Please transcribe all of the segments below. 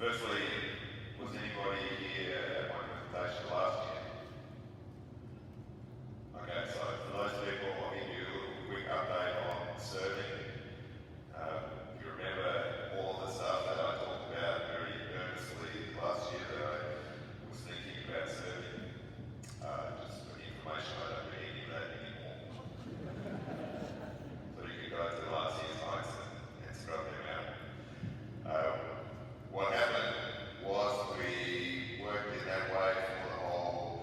Firstly, was anybody here at my presentation last year? Okay, so for those people, I'll give you a little quick update on serving. If you remember all of the stuff that I talked about very earnestly last year that I was thinking about serving, just for information, I don't do any of that anymore. So you can go to last year's notes and scrub them out. What happened was we worked in that way for the whole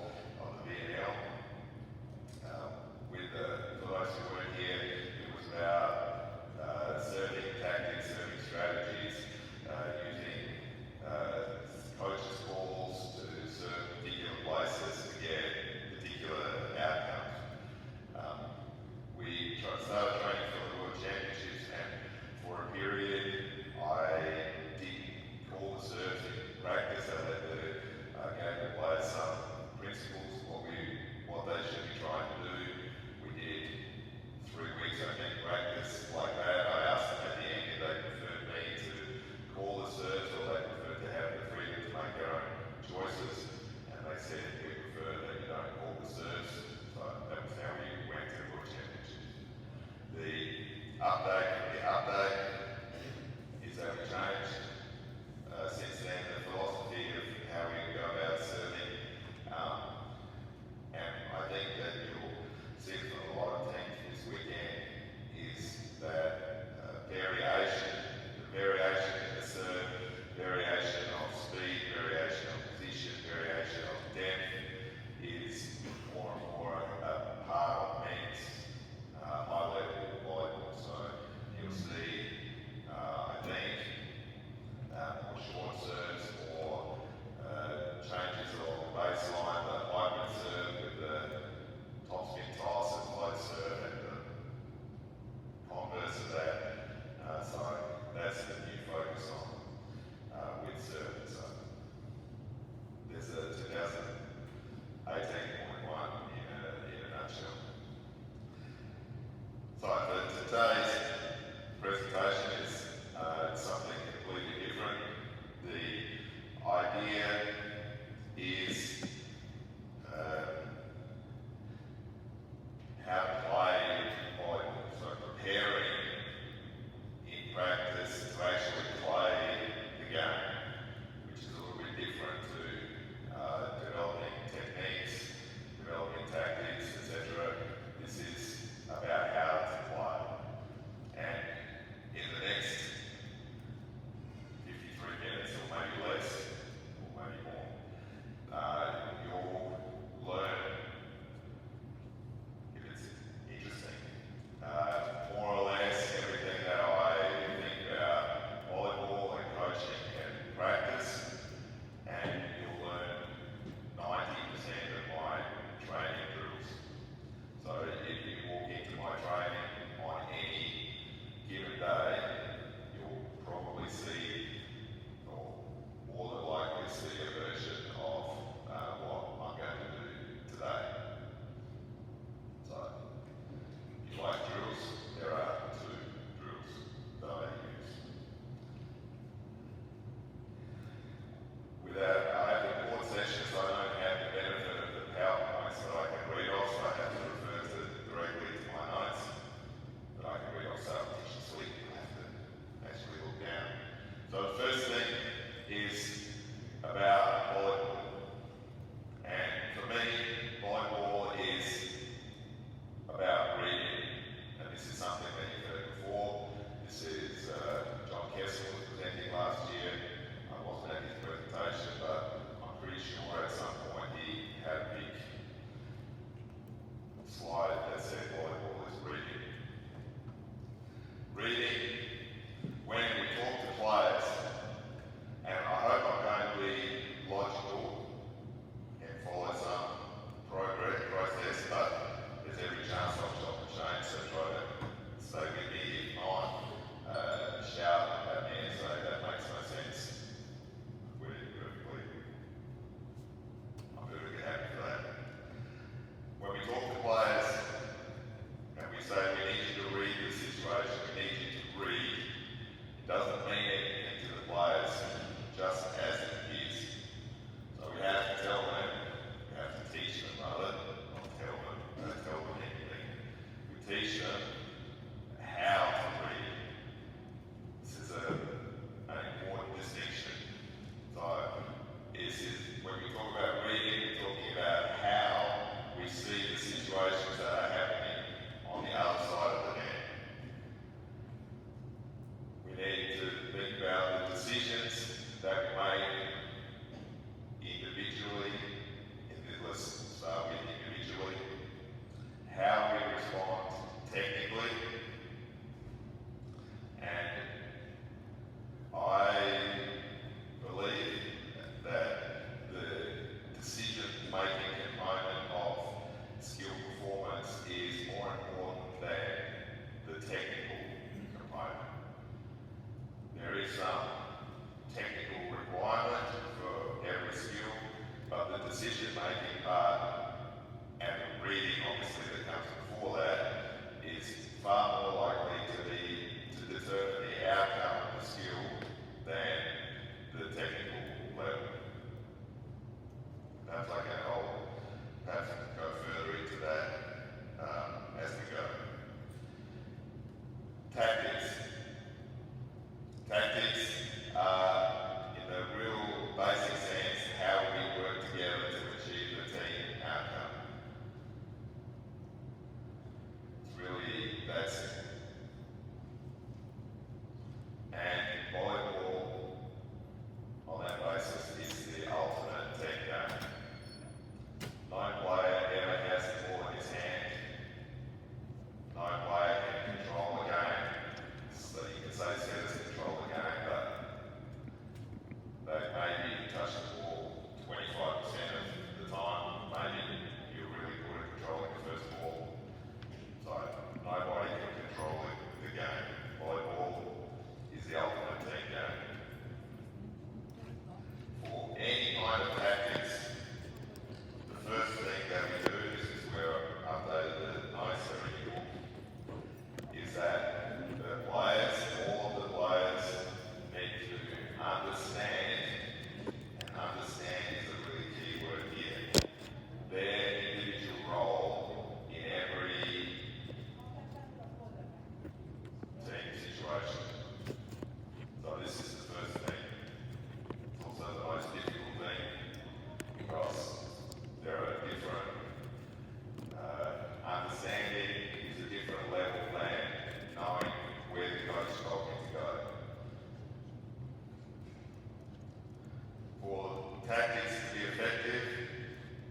tactics to be effective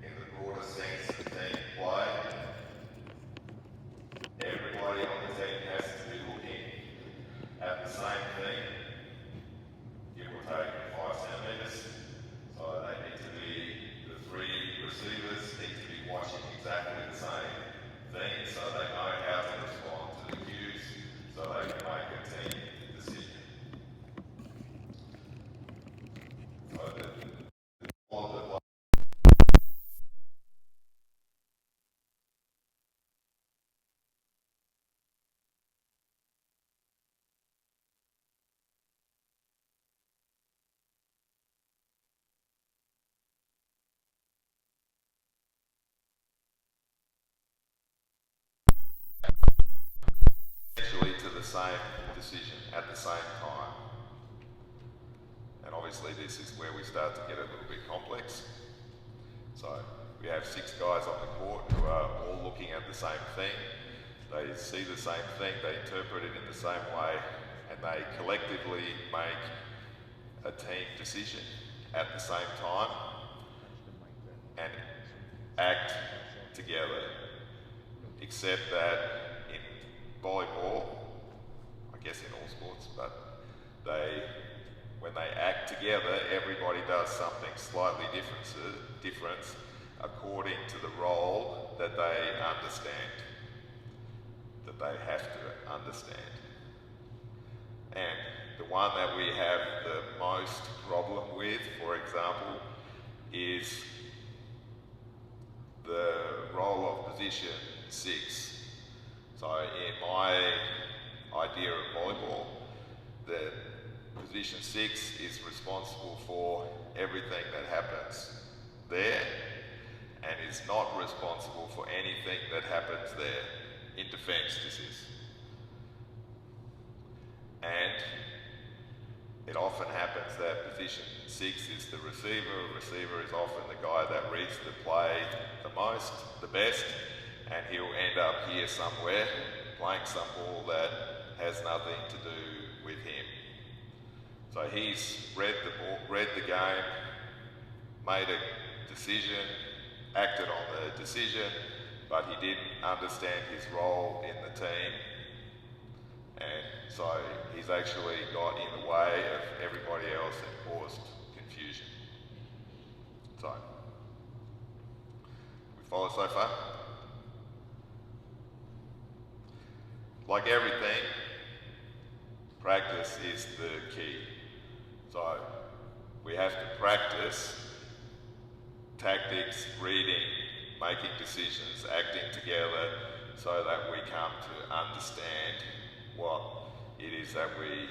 in the broader sense of team play, everybody on the team has to be looking at the same thing, give or take 5 centimetres. So they need to be, the 3 receivers need to be watching exactly the same thing so they know how to respond to the cues so they can make a team decision. So all of the essentially to the same decision at the same time. And obviously this is where we start to get a little bit complex. So we have 6 guys on the court who are all looking at the same thing. They see the same thing, they interpret it in the same way, and they collectively make a team decision at the same time and act together. Except that in volleyball, I guess in all sports, but when they act together, everybody does something slightly different according to the role that they understand, that they have to understand. And the one that we have the most problem with, for example, is the role of position 6. So in my idea of volleyball, the position 6 is responsible for everything that happens there and is not responsible for anything that happens there in defence, this is. And it often happens that position 6 is the receiver. Receiver is often the guy that reads the play the most, the best, and he'll end up here somewhere playing some ball that has nothing to do with him. So he's read the game, made a decision, acted on the decision, but he didn't understand his role in the team, and so he's actually got in the way of everybody else and caused confusion. So, we follow so far? Like everything, practice is the key. So, we have to practice tactics, reading, making decisions, acting together so that we come to understand what it is that we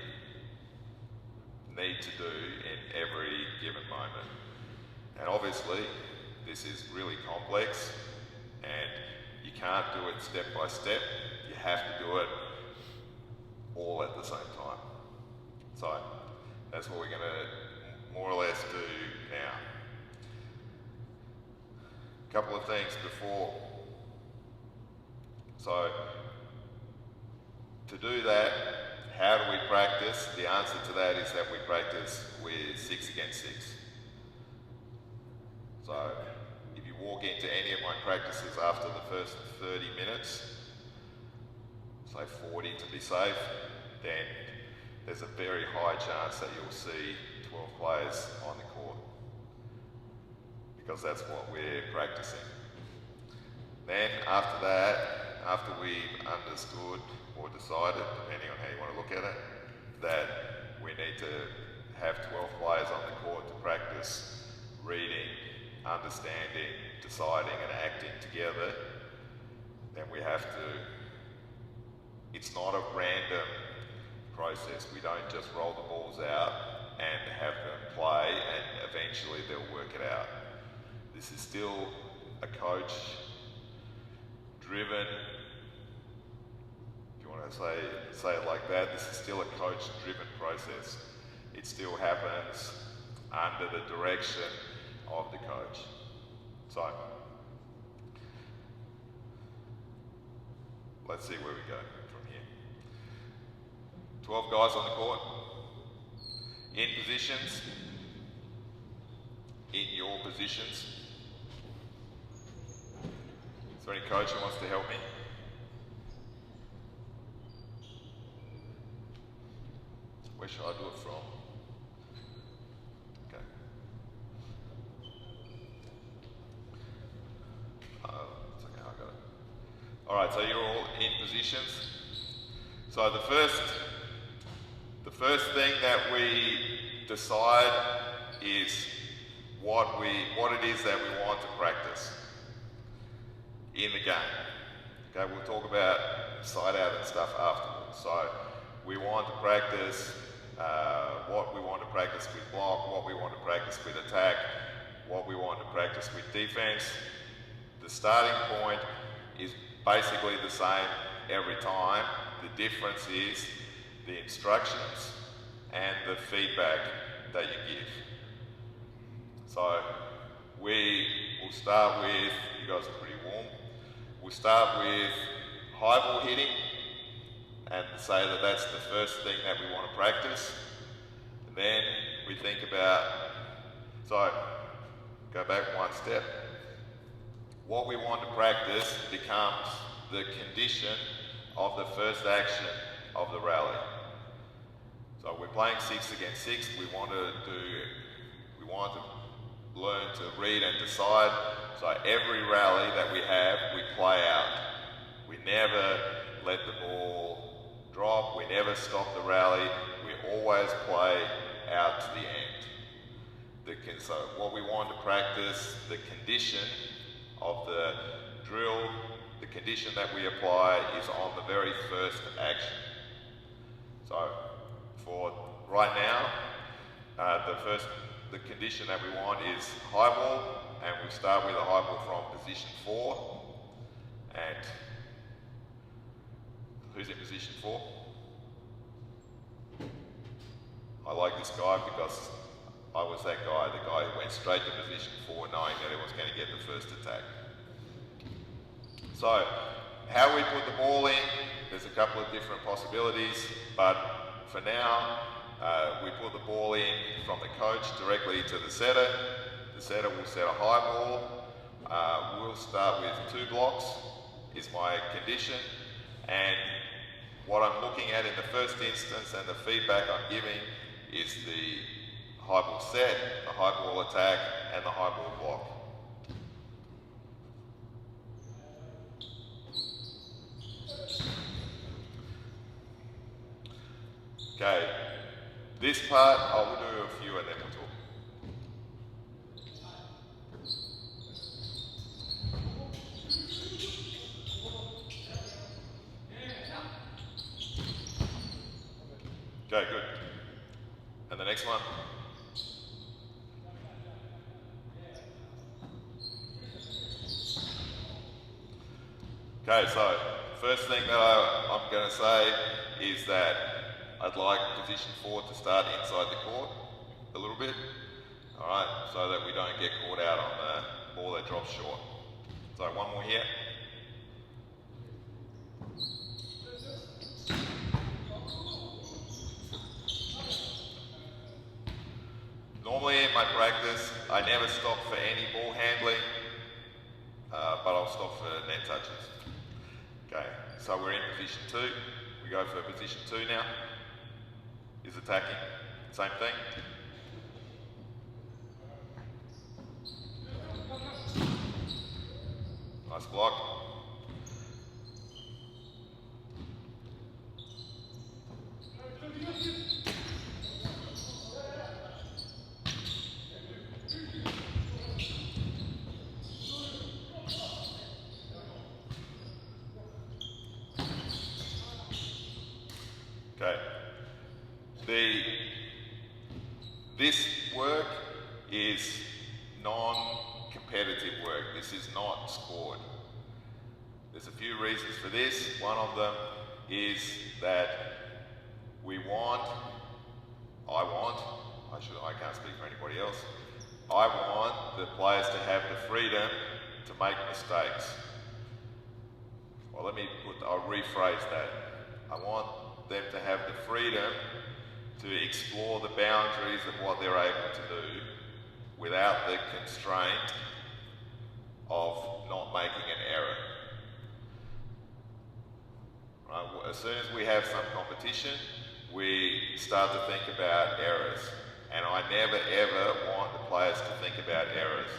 need to do in every given moment. And obviously, this is really complex and you can't do it step by step. You have to do it all at the same time. So, that's what we're going to more or less do now. A couple of things before. So, to do that, how do we practice? The answer to that is that we practice with 6 against 6. So, if you walk into any of my practices after the first 30 minutes, say 40 to be safe, then there's a very high chance that you'll see 12 players on the court, because that's what we're practicing. Then after that, after we've understood or decided, depending on how you want to look at it, that we need to have 12 players on the court to practice reading, understanding, deciding and acting together, then we have to, it's not a random process. We don't just roll the balls out and have them play and eventually they'll work it out. This is still a coach driven, if you want to say it like that, this is still a coach driven process. It still happens under the direction of the coach. So, let's see where we go from here. 12 guys on the court, in positions, in your positions? Is there any coach who wants to help me? Where should I do it from? Okay. It's okay, I got it. All right, so you're all in positions. So the first thing that we decide is what it is that we want to practice in the game. Okay, we'll talk about side out and stuff afterwards. So we want to practice what we want to practice with block, what we want to practice with attack, what we want to practice with defense. The starting point is basically the same every time. The difference is the instructions and the feedback that you give. So we will start with, you guys are pretty warm, we'll start with high ball hitting and say that that's the first thing that we want to practice. And then we think about, so go back one step. What we want to practice becomes the condition of the first action of the rally. So we're playing 6 against 6. We want to learn to read and decide. So every rally that we have, we play out. We never let the ball drop. We never stop the rally. We always play out to the end. So what we want to practice, the condition of the drill, the condition that we apply is on the very first action. So for right now, the condition that we want is high ball, and we start with a high ball from position 4. And who's in position 4? I like this guy because I was that guy, the guy who went straight to position 4 knowing that he was going to get the first attack. So, how we put the ball in, there's a couple of different possibilities, but for now, we put the ball in from the coach directly to the setter. The setter will set a high ball. We'll start with 2 blocks, is my condition, and what I'm looking at in the first instance and the feedback I'm giving is the high ball set, the high ball attack, and the high ball block. Okay, this part I will do a few and then we'll talk. Okay, good. And the next one. Okay, so first thing that I'm going to say is that I'd like position 4 to start inside the court a little bit, all right, so that we don't get caught out on the ball that drops short. So one more here. Normally in my practice, I never stop for any ball handling, but I'll stop for net touches. Okay, so we're in position 2. We go for position 2 now. Is attacking, same thing. Nice block. Okay. This work is non-competitive work. This is not scored. There's a few reasons for this. One of them is that I can't speak for anybody else. I want the players to have the freedom to make mistakes. Well, I'll rephrase that. I want them to have the freedom to explore the boundaries of what they're able to do without the constraint of not making an error. Right? As soon as we have some competition, we start to think about errors. And I never ever want the players to think about errors.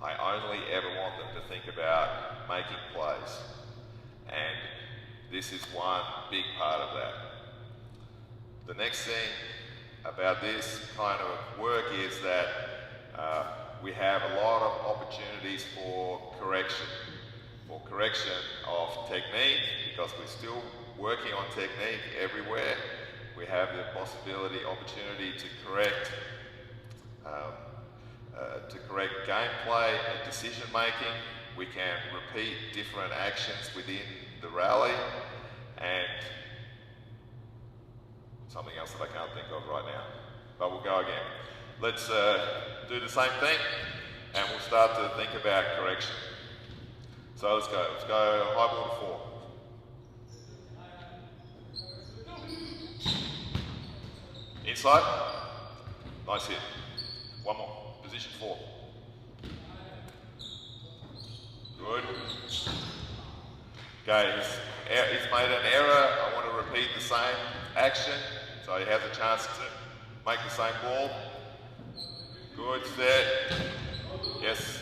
I only ever want them to think about making plays. And this is one big part of that. The next thing about this kind of work is that we have a lot of opportunities for correction of technique, because we're still working on technique everywhere. We have the opportunity to correct gameplay and decision making. We can repeat different actions within the rally, and something else that I can't think of right now, but we'll go again. Let's do the same thing, and we'll start to think about correction. So let's go high ball to 4. Inside, nice hit. One more, position 4. Good. Okay, he's made an error. I want to repeat the same action, so he has a chance to make the same ball. Good, set. Yes.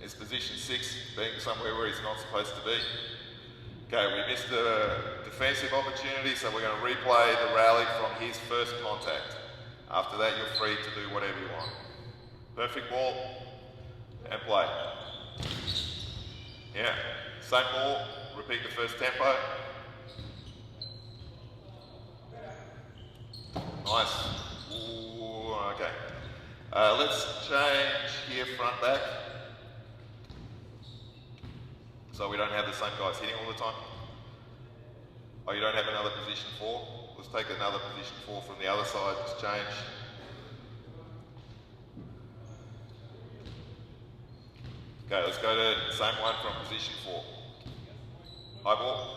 It's position 6, being somewhere where he's not supposed to be. Okay, we missed the defensive opportunity, so we're going to replay the rally from his first contact. After that, you're free to do whatever you want. Perfect ball, and play. Yeah, same ball, repeat the first tempo. Nice. Ooh, okay. Let's change here front back, so we don't have the same guys hitting all the time. Oh, you don't have another position 4? Let's take another position 4 from the other side, just change. Okay, let's go to the same one from position 4. High ball.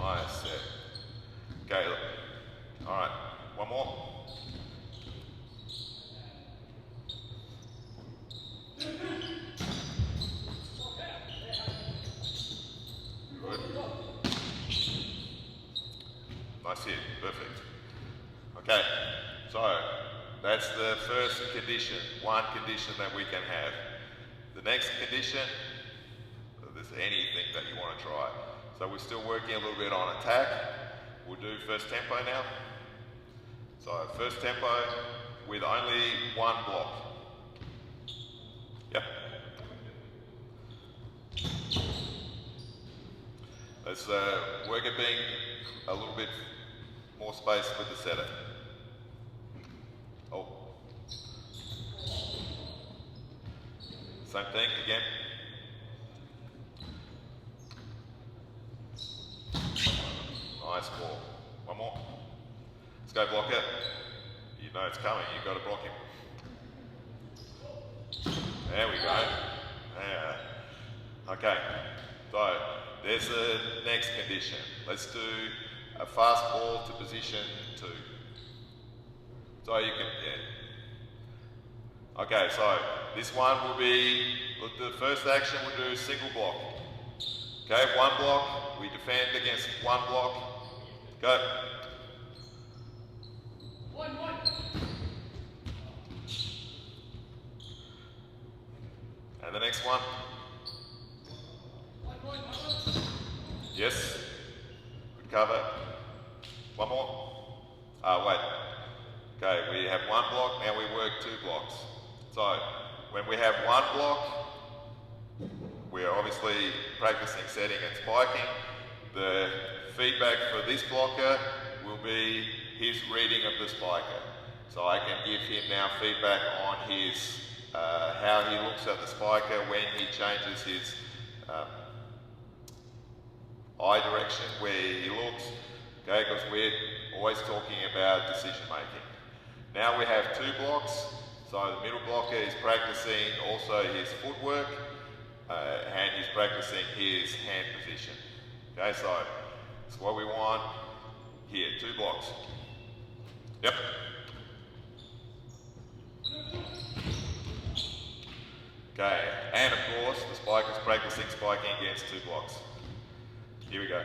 Nice, set. Okay, alright, one more. Good. Nice hit, perfect. Okay, so that's the first condition, one condition that we can have. The next condition, if there's anything that you want to try. So we're still working a little bit on attack. We'll do first tempo now. So first tempo with only one block. Yep. Let's work at being a little bit more space with the setter. Oh. Same thing again. Nice ball. One more. Let's go block it. You know it's coming, you've got to block him. There we go. Yeah. Okay, so there's the next condition. Let's do a fast ball to position 2. So you can, yeah. Okay, so this one will be, the first action we'll do single block. Okay, one block, we defend against one block. Go. 1, 1. And the next one. 1, 1. Yes. Good cover. One more. Wait. Okay, we have one block, now we work 2 blocks. So, when we have one block, we're obviously practicing setting and spiking. The feedback for this blocker will be his reading of the spiker. So I can give him now feedback on his, how he looks at the spiker when he changes his eye direction, where he looks, okay, because we're always talking about decision making. Now we have 2 blocks, so the middle blocker is practicing also his footwork, and he's practicing his hand position. Okay, so It's what we want here, 2 blocks. Yep. Okay, and of course, the spiker's practicing spiking against 2 blocks. Here we go.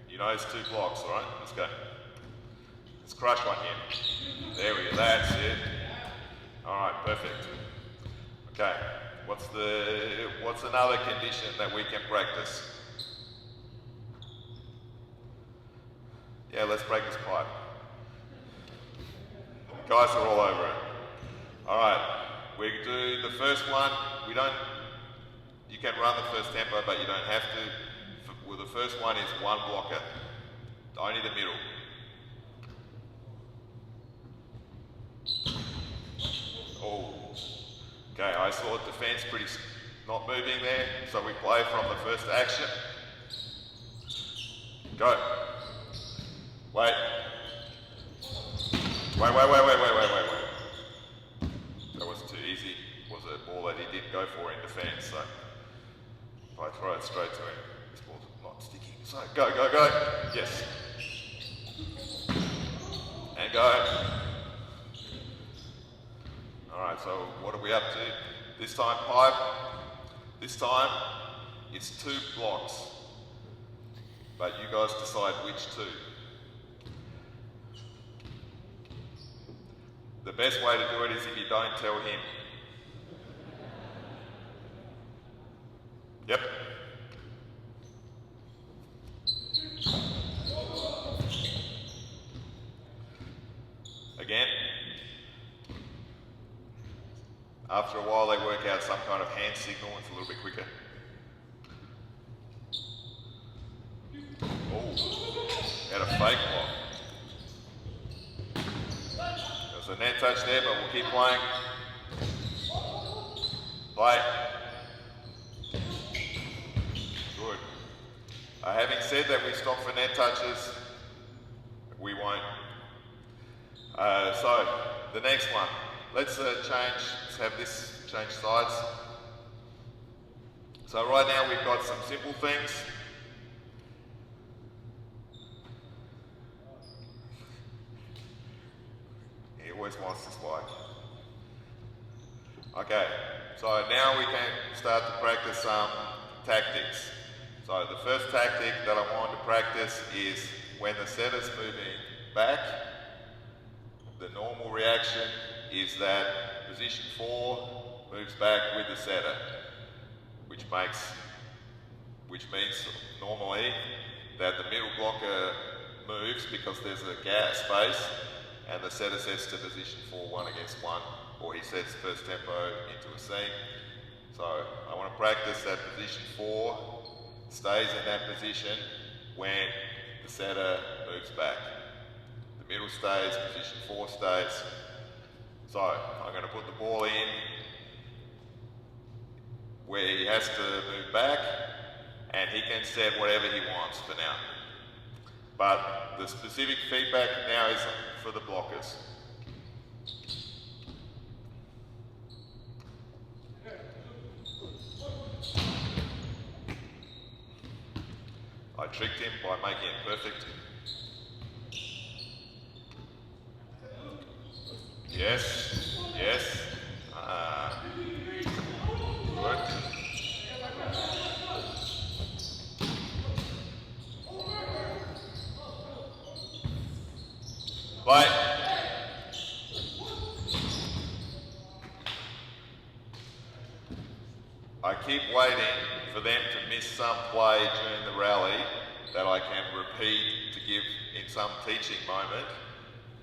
You know it's 2 blocks, all right? Let's go. Let's crush one here. There we go, that's it. All right, perfect. Okay, what's another condition that we can practice? Yeah, let's practice pipe. Guys are all over it. All right, we do the first one. You can run the first tempo, but you don't have to. Well, the first one is 1 blocker, only the middle. Oh, okay, I saw the defense not moving there, so we play from the first action. Go. Wait. Wait. That was too easy. It was a ball that he didn't go for in defense, so if I throw it straight to him, this ball's not sticking. So go. Yes. And go. Alright, so what are we up to? This time pipe. This time it's 2 blocks. But you guys decide which 2. The best way to do it is if you don't tell him. Yep. Again. After a while they work out some kind of hand signal, it's a little bit quicker. Oh, had a fake block. There's a net touch there, but we'll keep playing. Play. Good. Having said that we stop for net touches, we won't. So, the next one. Let's have this change sides. So right now we've got some simple things. He always wants to spike. Okay, so now we can start to practice some tactics. So the first tactic that I want to practice is when the setter's moving back, the normal reaction is that position 4 moves back with the setter, which means normally that the middle blocker moves because there's a gap space and the setter sets to position 4, 1 against 1, or he sets first tempo into a seam. So I want to practice that position 4 stays in that position when the setter moves back. The middle stays, position 4 stays. So I'm going to put the ball in where he has to move back and he can set whatever he wants for now. But the specific feedback now is for the blockers. I tricked him by making it perfect. Yes. Good. Play. I keep waiting for them to miss some play during the rally that I can repeat to give in some teaching moment,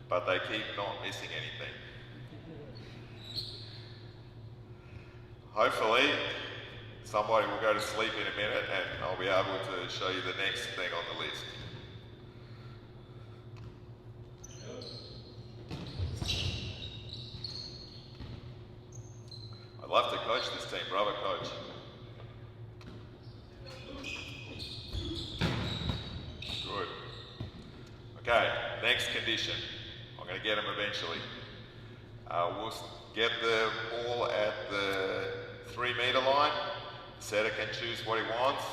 but they keep not missing anything. Hopefully, somebody will go to sleep in a minute and I'll be able to show you the next thing on the list. I'd love to coach this team, brother coach. Good. Okay, next condition. I'm going to get him eventually. We'll get the ball at the 3 metre line. The setter can choose what he wants.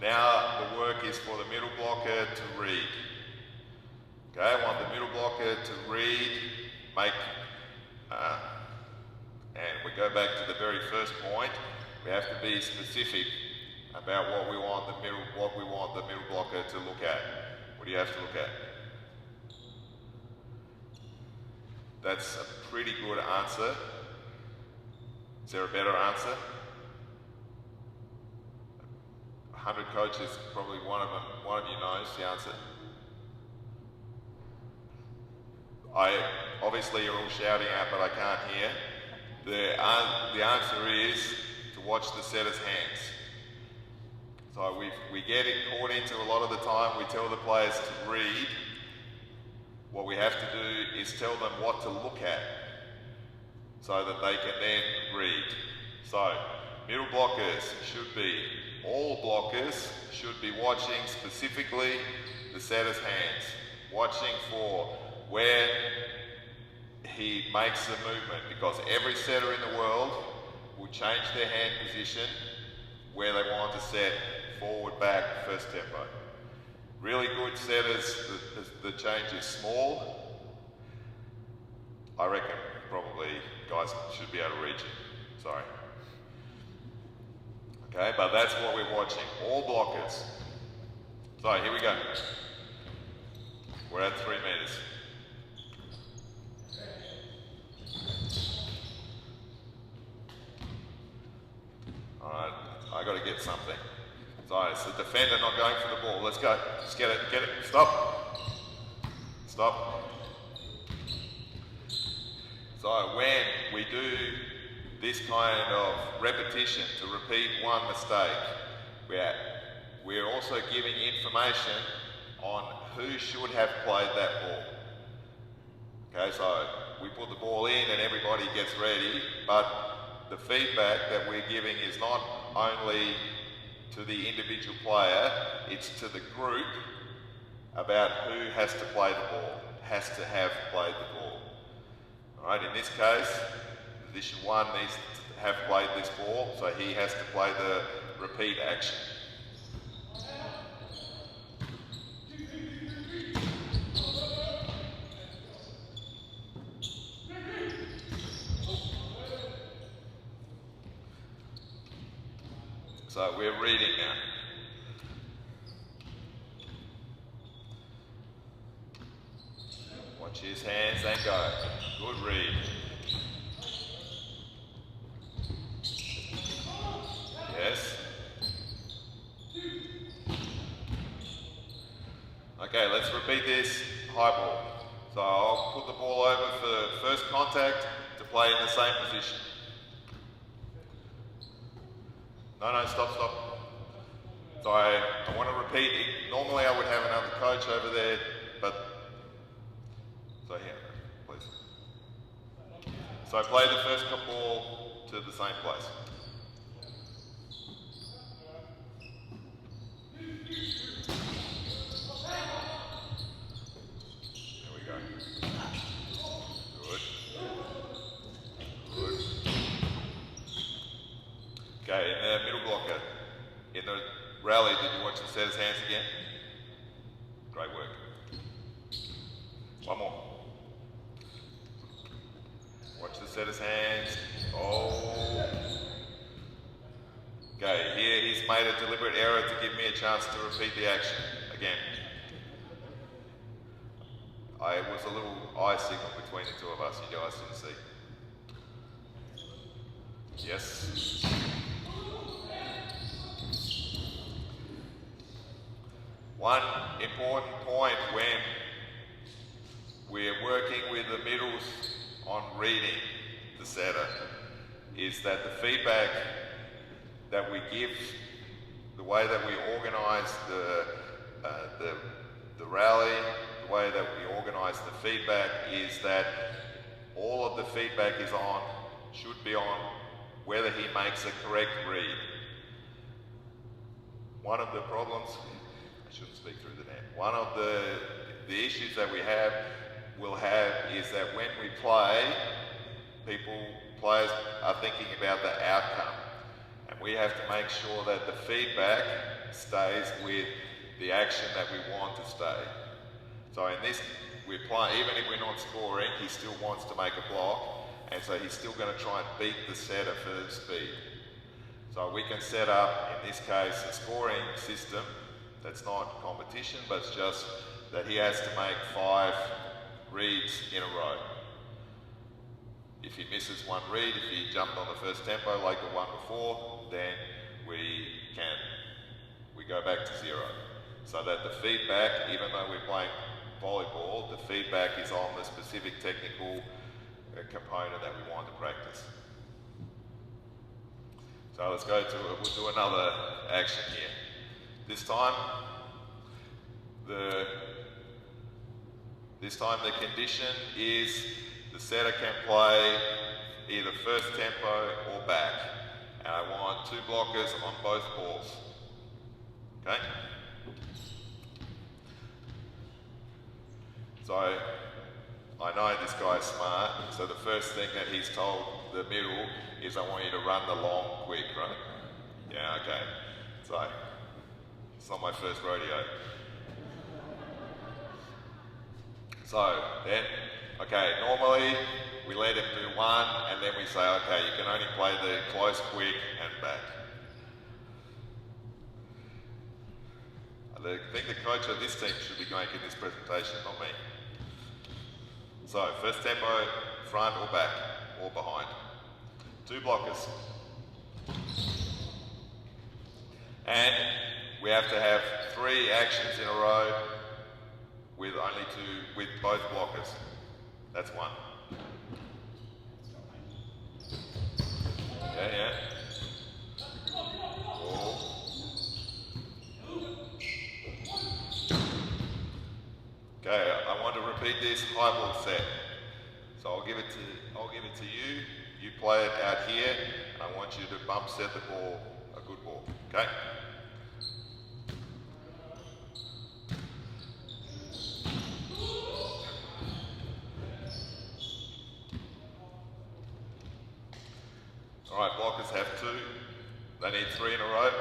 Now the work is for the middle blocker to read. Okay, I want the middle blocker to read, and we go back to the very first point. We have to be specific about what we want the middle blocker to look at. What do you have to look at? That's a pretty good answer. Is there a better answer? 100 coaches, probably one of you knows the answer. Obviously you're all shouting out, but I can't hear. The answer is to watch the setter's hands. So we get it caught into a lot of the time. We tell the players to read. What we have to do is tell them what to look at so that they can then read. So middle blockers all blockers should be watching specifically the setter's hands, watching for where he makes the movement, because every setter in the world will change their hand position where they want to set, forward, back, first tempo. Really good setters, the change is small. I reckon probably guys should be able to reach it. Sorry. Okay, but that's what we're watching, all blockers. So here we go. We're at 3 meters. Alright, I got to get something. So it's the defender not going for the ball. Let's go. Just get it. Stop. Stop. So when we do this kind of repetition to repeat one mistake, we're also giving information on who should have played that ball. Okay, so we put the ball in and everybody gets ready, but the feedback that we're giving is not only to the individual player, it's to the group about who has to play the ball, has to have played the ball. Alright, in this case, position 1 needs to have played this ball, so he has to play the repeat action. So we're reading now. Watch his hands and go. Good read. Yes. Okay, let's repeat this high ball. So I'll put the ball over for first contact to play in the same position. No, stop. So I want to repeat it. Normally I would have another coach over there, but, so here, please. So play the first ball to the same place. There we go. Good. Okay, in the middle blocker, in the rally, did you watch the setter's hands again? Great work. One more. Watch the setter's hands. Oh. Okay, here he's made a deliberate error to give me a chance to repeat the action again. It was a little eye signal between the two of us, you guys didn't see. Yes. One important point when we're working with the middles on reading the setter is that the feedback that we give, the way that we organise the rally, the way that we organise the feedback is that all of the feedback should be on whether he makes a correct read. One of the problems, I shouldn't speak through the net. One of the issues that we'll have is that when we play, players are thinking about the outcome. And we have to make sure that the feedback stays with the action that we want to stay. So in this, we're playing, even if we're not scoring, he still wants to make a block, and so he's still going to try and beat the setter for speed. So we can set up, in this case, a scoring system that's not competition, but it's just that he has to make 5 reads in a row. If he misses one read, if he jumped on the first tempo like the one before, then we go back to 0. So that the feedback, even though we're playing volleyball, the feedback is on the specific technical component that we want to practice. So let's go to, we'll do another action here. This time the condition is the setter can play either first tempo or back. And I want 2 blockers on both balls. Okay? So I know this guy's smart, so the first thing that he's told the middle is I want you to run the long quick, right? Yeah, okay. So it's not my first rodeo. So then, okay, normally we let him do 1 and then we say, okay, you can only play the close, quick and back. I think the coach of this team should be making this presentation, not me. So, first tempo, front or back, or behind. 2 blockers. And we have to have 3 actions in a row with only 2, with both blockers. That's 1. Okay, yeah. Ball. Okay, I want to repeat this high ball set. So I'll give it to you. You play it out here, and I want you to bump set the ball, a good ball. Okay? All right, blockers have 2. They need 3 in a row.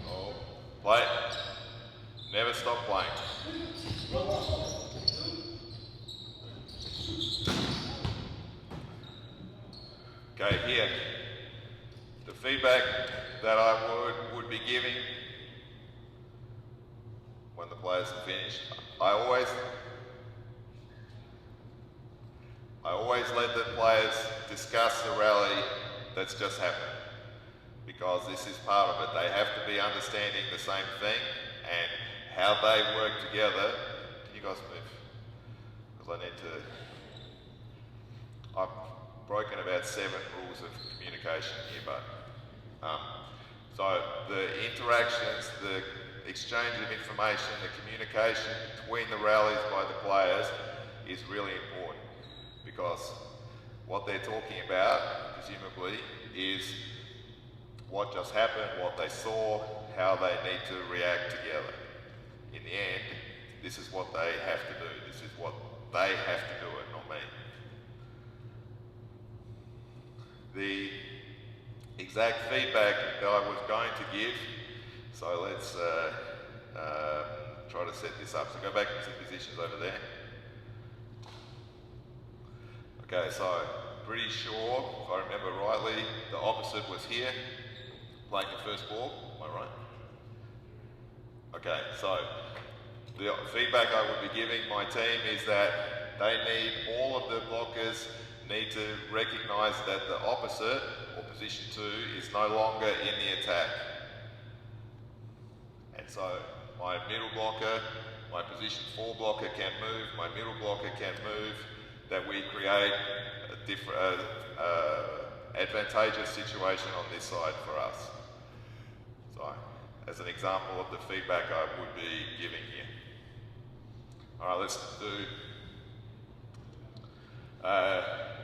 Oh, play. Never stop playing. Okay, here. The feedback that I would be giving when the players are finished, I always let the players discuss the rally that's just happened, because this is part of it. They have to be understanding the same thing and how they work together. Can you guys move? Because I need to... I've broken about 7 rules of communication here, but... so the interactions, the exchange of information, the communication between the rallies by the players is really important, because what they're talking about, presumably, is what just happened, what they saw, how they need to react together. In the end, this is what they have to do. This is what they have to do it, not me. The exact feedback that I was going to give, so let's try to set this up. So go back into positions over there. Okay, so pretty sure, if I remember rightly, the opposite was here, playing the first ball. Am I right? Okay, so the feedback I would be giving my team is that they need, all of the blockers need to recognise that the opposite, or position 2, is no longer in the attack. And so my middle blocker, my position 4 blocker can move, my middle blocker can move, that we create a different, advantageous situation on this side for us. So, as an example of the feedback I would be giving here. All right,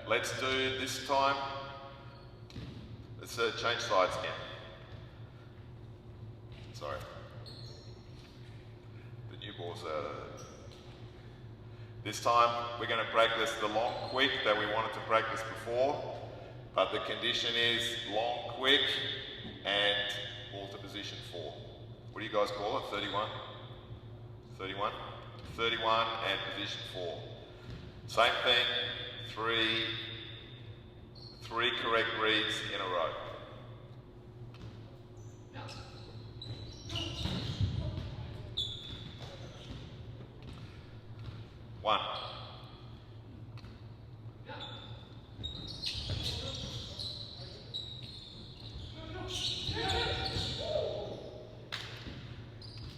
let's do this time. Let's change sides again. Sorry. The new balls are... This time we're going to practice the long quick that we wanted to practice before. but the condition is long, quick, and ball to position 4. What do you guys call it? 31? 31? 31 and position 4. Same thing, three correct reads in a row. One.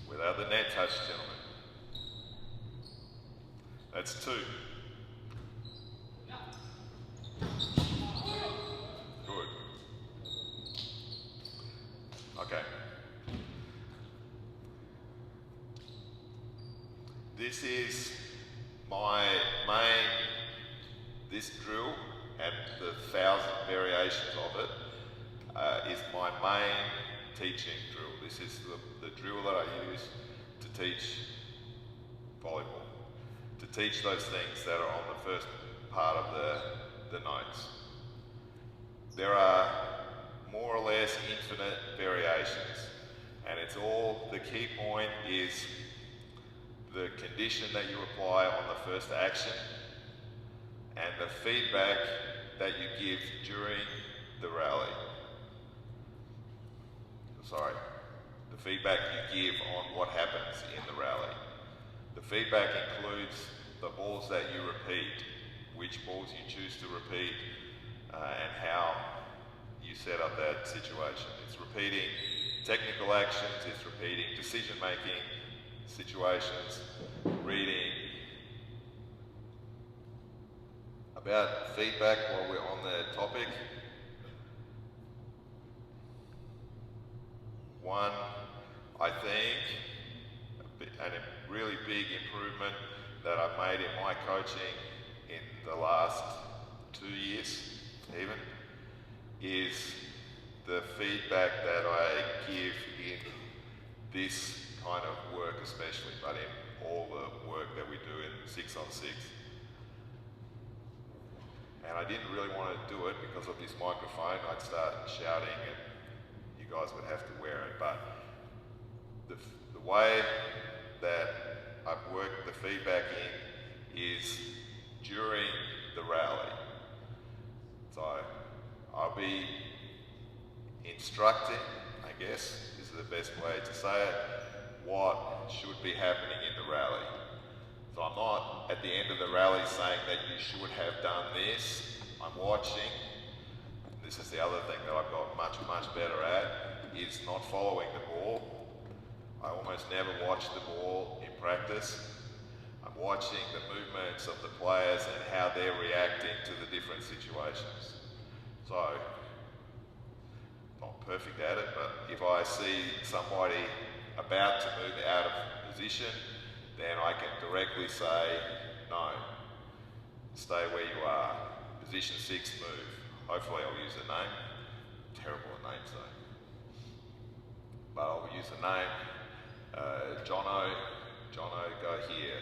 Without the net touch, gentlemen. That's 2. Good. Okay. This is my main, this drill and the 1,000 variations of it is my main teaching drill. This is the drill that I use to teach volleyball, to teach those things that are on the first part of the notes. There are more or less infinite variations, and it's all, the key point is the condition that you apply on the first action and the feedback that you give during the rally. Sorry, the feedback you give on what happens in the rally. The feedback includes the balls that you repeat, which balls you choose to repeat, and how you set up that situation. It's repeating technical actions, it's repeating decision-making situations, reading. About feedback while we're on the topic. One, I think, a really big improvement that I've made in my coaching in the last 2 years even, is the feedback that I give in this kind of work especially, but in all the work that we do in 6-on-6. And I didn't really want to do it because of this microphone. I'd start shouting and you guys would have to wear it. But the way that I've worked the feedback in is during the rally. So I'll be instructing, I guess, is the best way to say it, what should be happening in the rally. So I'm not at the end of the rally saying that you should have done this. I'm watching. This is the other thing that I've got much, much better at, is not following the ball. I almost never watch the ball in practice. I'm watching the movements of the players and how they're reacting to the different situations. So, not perfect at it, but if I see somebody about to move out of position, then I can directly say, no, stay where you are. Position 6, move. Hopefully I'll use a name. Terrible at names though. But I'll use a name. Jono, go here.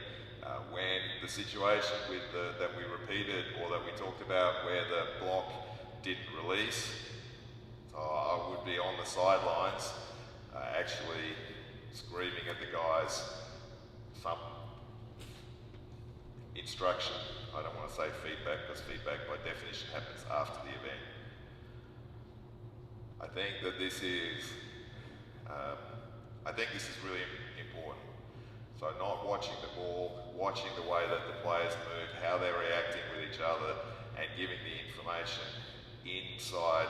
When the situation with that we repeated or that we talked about where the block didn't release, so I would be on the sidelines actually screaming at the guys some instruction. I don't want to say feedback, because feedback by definition happens after the event. I think that this is really important. So not watching the ball, watching the way that the players move, how they're reacting with each other, and giving the information inside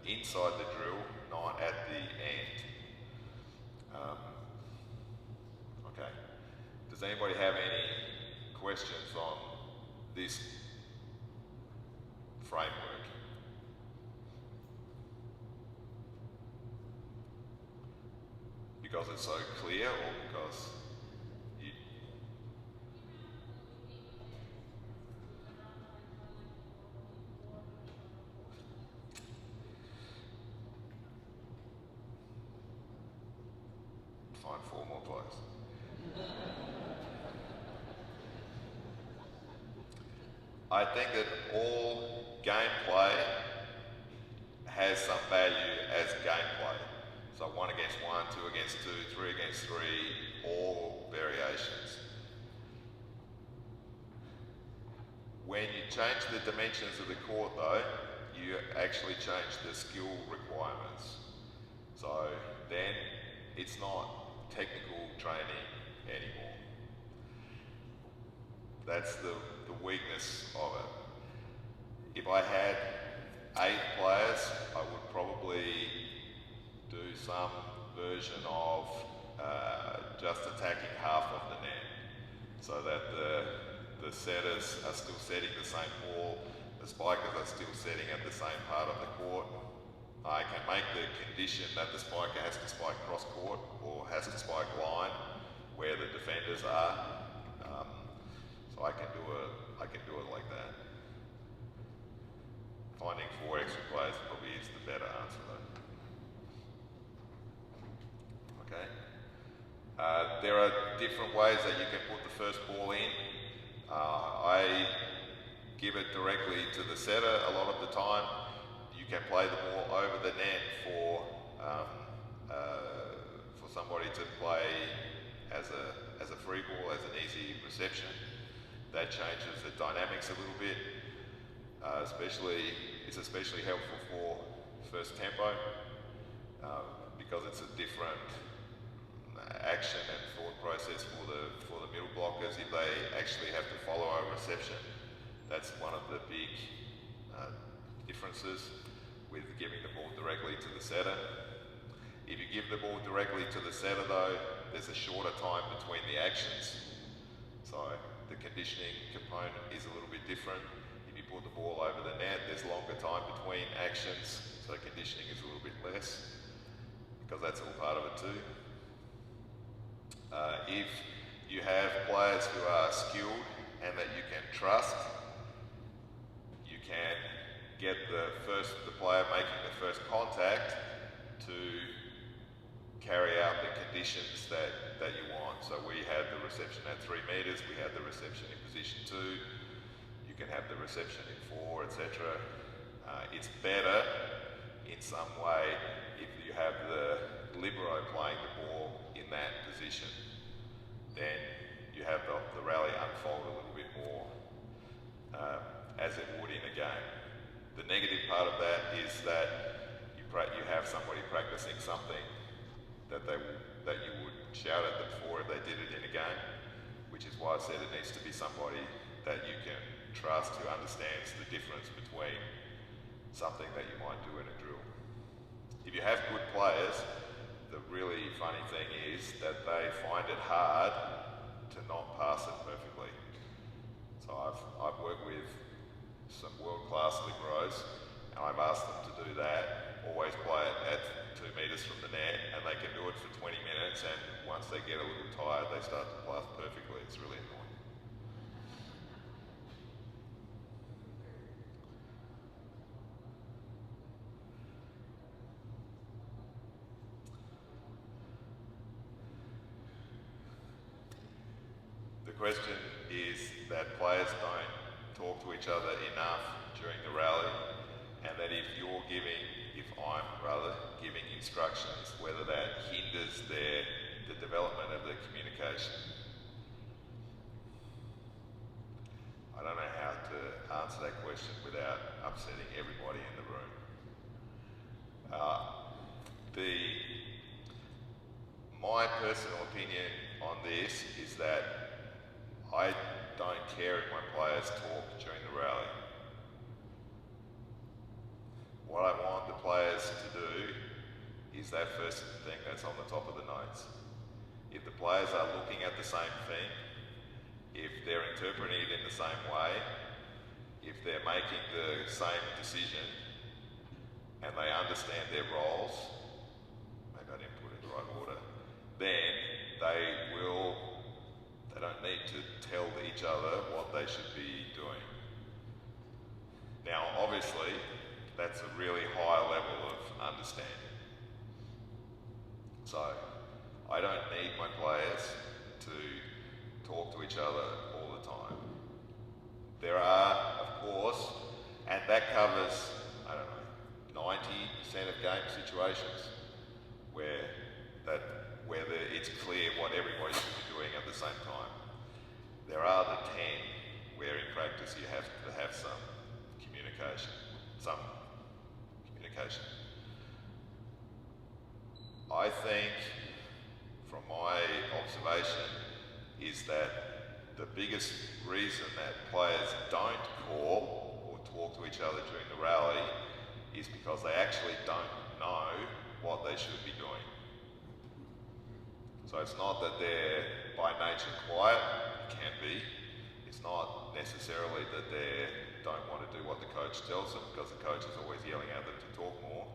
the drill, not at the end. Okay. Does anybody have any questions on this framework? Because it's so clear, or because you... Find 4 more players. I think that all gameplay has some value as gameplay. So 1 against 1, 2 against 2, 3 against 3, all variations. When you change the dimensions of the court though, you actually change the skill requirements. So then it's not technical training anymore. That's the weakness of it. If I had 8 players, I would probably do some version of just attacking half of the net, so that the setters are still setting the same ball, the spikers are still setting at the same part of the court. I can make the condition that the spiker has to spike cross court or has to spike line where the defenders are. So I can do it like that. Finding 4 extra players probably is the better answer though. Okay. There are different ways that you can put the first ball in. I give it directly to the setter a lot of the time. You can play the ball over the net for somebody to play as a free ball, as an easy reception. That changes the dynamics a little bit. It's especially helpful for first tempo because it's a different action and thought process for the middle blockers if they actually have to follow a reception. That's one of the big differences with giving the ball directly to the setter. If you give the ball directly to the setter though, there's a shorter time between the actions. So the conditioning component is a little bit different. If you put the ball over the net, there's longer time between actions, so conditioning is a little bit less, because that's all part of it too. If you have players who are skilled and that you can trust, you can get the player making the first contact to carry out the conditions that you want. So we had the reception at 3 meters, we had the reception in position 2, you can have the reception in 4, etc. It's better in some way if you have the libero playing the ball in that position. Then you have the rally unfold a little bit more as it would in a game. The negative part of that is that you have somebody practicing something that you would shout at them for if they did it in a game, which is why I said it needs to be somebody that you can trust, who understands the difference between something that you might do in a drill. If you have good players, the really funny thing is that they find it hard to not pass it perfectly. So I've worked with some world-class liberos, and I've asked them to do that, always play it at 2 meters from the net, and they can do it for 20 minutes, and once they get a little tired, they start to pass perfectly. It's really annoying. The question is that players don't talk to each other enough during the rally, and that if I'm giving instructions, whether that hinders the development of the communication. I don't know how to answer that question without upsetting everybody in the room. My personal opinion on this is that I don't care if my players talk during the rally. What I want the players to do is that first thing that's on the top of the notes. If the players are looking at the same thing, if they're interpreting it in the same way, if they're making the same decision, and they understand their roles, maybe I didn't put it in the right order, then they don't need to tell each other what they should be doing. Now, obviously, that's a really high level of understanding. So, I don't need my players to talk to each other all the time. There are, of course, and that covers, I don't know, 90% of game situations where it's clear what everybody should be doing at the same time. There are the 10 where in practice you have to have some communication. I think, from my observation, is that the biggest reason that players don't call or talk to each other during the rally is because they actually don't know what they should be doing. So it's not that they're by nature quiet, it can be. It's not necessarily that they don't want to do what the coach tells them because the coach is always yelling at them to talk more.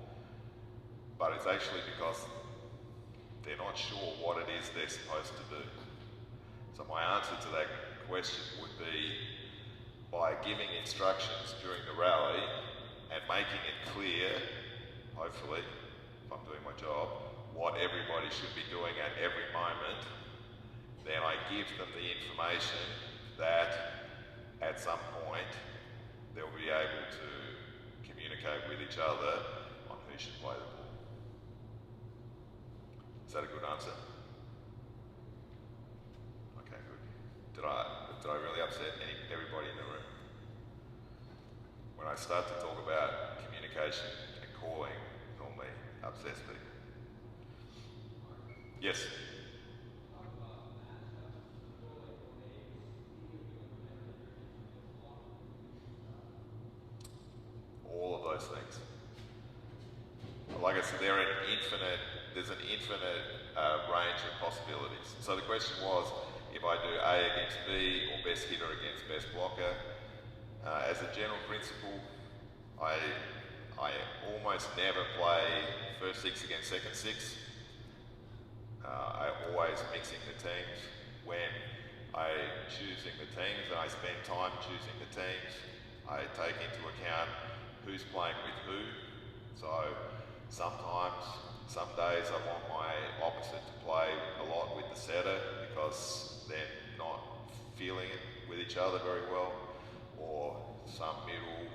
But it's actually because they're not sure what it is they're supposed to do. So my answer to that question would be by giving instructions during the rally and making it clear, hopefully, if I'm doing my job, what everybody should be doing at every moment, then I give them the information that at some point they'll be able to communicate with each other on who should play the ball. Is that a good answer? Okay, good. Did I really upset everybody in the room? When I start to talk about communication and calling, it normally upsets people. Yes? All of those things. Like I said, there's an infinite range of possibilities. So the question was, if I do A against B or best hitter against best blocker, as a general principle, I almost never play first six against second six. I'm always mixing the teams. When I'm choosing the teams and I spend time choosing the teams, I take into account who's playing with who. So sometimes, some days I want my opposite to play a lot with the setter because they're not feeling it with each other very well, or some middle